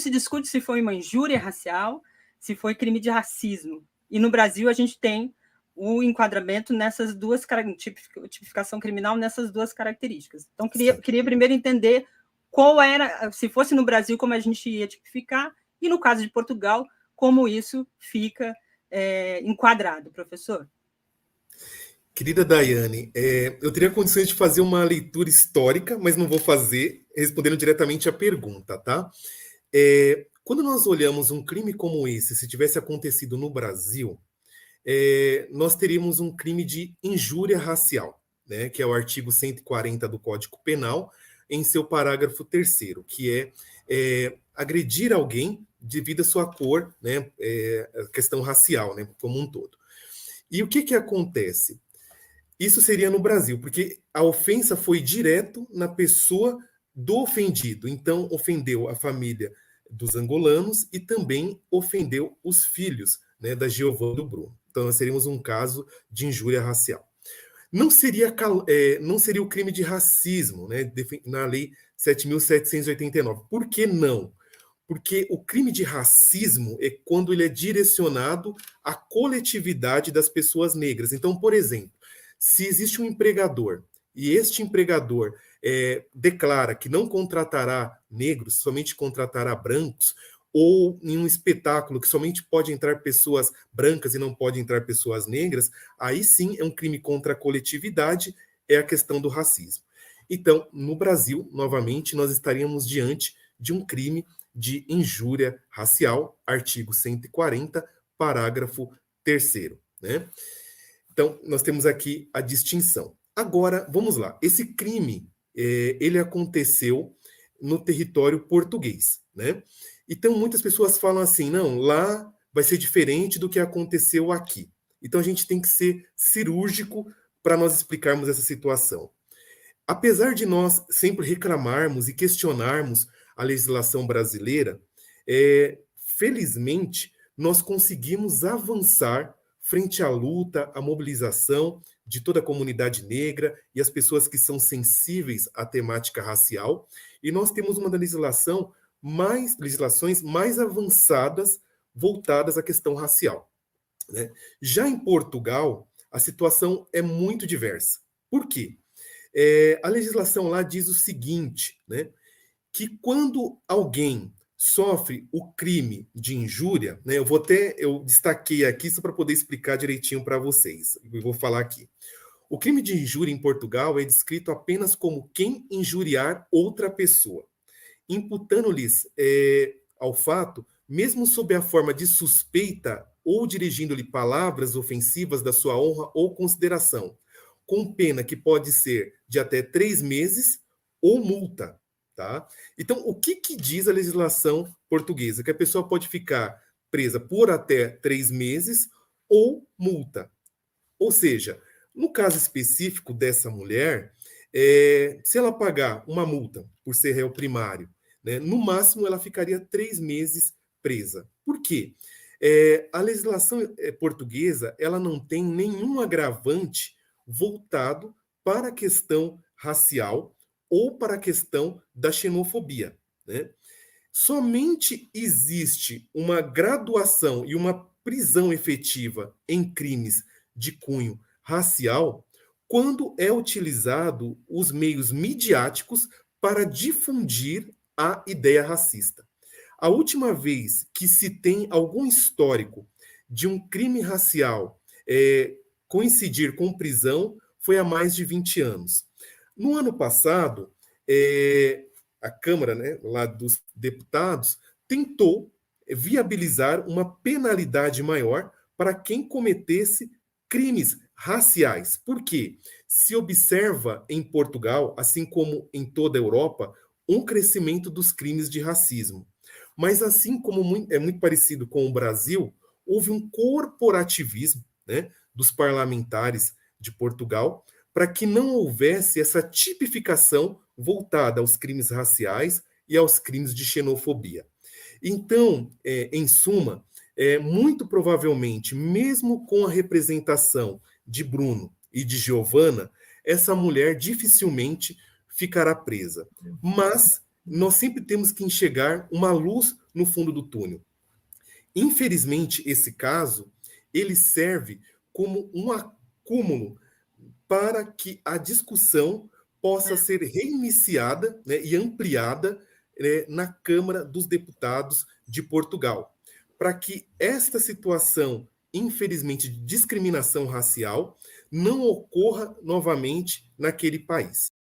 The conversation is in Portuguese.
se discute se foi uma injúria racial, se foi crime de racismo. E no Brasil a gente tem o enquadramento nessas duas tipificação criminal nessas duas características. Então, queria primeiro entender qual era, se fosse no Brasil, como a gente ia tipificar, e no caso de Portugal, como isso fica enquadrado, professor. Querida Daiane, eu teria condições de fazer uma leitura histórica, mas não vou fazer, respondendo diretamente à pergunta, tá? Quando nós olhamos um crime como esse, se tivesse acontecido no Brasil, nós teríamos um crime de injúria racial, né, que é o artigo 140 do Código Penal, em seu parágrafo 3º, que é agredir alguém devido à sua cor, né, a questão racial, né, como um todo. E o que acontece? Isso seria no Brasil, porque a ofensa foi direto na pessoa do ofendido. Então, ofendeu a família dos angolanos e também ofendeu os filhos, né, da Giovanna e do Bruno. Então, nós teríamos um caso de injúria racial. Não seria o crime de racismo, né, na Lei 7.789. Por que não? Porque o crime de racismo é quando ele é direcionado à coletividade das pessoas negras. Então, por exemplo, se existe um empregador e este empregador declara que não contratará negros, somente contratará brancos, ou em um espetáculo que somente pode entrar pessoas brancas e não pode entrar pessoas negras, aí sim é um crime contra a coletividade, é a questão do racismo. Então, no Brasil, novamente, nós estaríamos diante de um crime de injúria racial, artigo 140, parágrafo 3º, né? Então, nós temos aqui a distinção. Agora, vamos lá. Esse crime, ele aconteceu no território português, né? Então, muitas pessoas falam assim, não, lá vai ser diferente do que aconteceu aqui. Então, a gente tem que ser cirúrgico para nós explicarmos essa situação. Apesar de nós sempre reclamarmos e questionarmos a legislação brasileira, felizmente, nós conseguimos avançar frente à luta, à mobilização de toda a comunidade negra e as pessoas que são sensíveis à temática racial. E nós temos uma das legislações mais avançadas voltadas à questão racial, né? Já em Portugal, a situação é muito diversa. Por quê? A legislação lá diz o seguinte, né? Que quando alguém sofre o crime de injúria, né, eu destaquei aqui só para poder explicar direitinho para vocês. Eu vou falar aqui. O crime de injúria em Portugal é descrito apenas como quem injuriar outra pessoa, imputando-lhes ao fato, mesmo sob a forma de suspeita ou dirigindo-lhe palavras ofensivas da sua honra ou consideração, com pena que pode ser de até 3 meses ou multa. Tá? Então, o que diz a legislação portuguesa? Que a pessoa pode ficar presa por até 3 meses ou multa. Ou seja, no caso específico dessa mulher, se ela pagar uma multa por ser réu primário, né, no máximo ela ficaria 3 meses presa. Por quê? A legislação portuguesa ela não tem nenhum agravante voltado para a questão racial ou para a questão da xenofobia, né? Somente existe uma graduação e uma prisão efetiva em crimes de cunho racial quando é utilizado os meios midiáticos para difundir a ideia racista. A última vez que se tem algum histórico de um crime racial coincidir com prisão foi há mais de 20 anos. No ano passado, a Câmara, né, lá dos Deputados tentou viabilizar uma penalidade maior para quem cometesse crimes raciais. Por quê? Se observa em Portugal, assim como em toda a Europa, um crescimento dos crimes de racismo. Mas assim como é muito parecido com o Brasil, houve um corporativismo, né, dos parlamentares de Portugal para que não houvesse essa tipificação voltada aos crimes raciais e aos crimes de xenofobia. Então, em suma, muito provavelmente, mesmo com a representação de Bruno e de Giovanna, essa mulher dificilmente ficará presa. Mas nós sempre temos que enxergar uma luz no fundo do túnel. Infelizmente, esse caso, ele serve como um acúmulo para que a discussão possa É, ser reiniciada, né, e ampliada, na Câmara dos Deputados de Portugal, para que esta situação, infelizmente, de discriminação racial não ocorra novamente naquele país.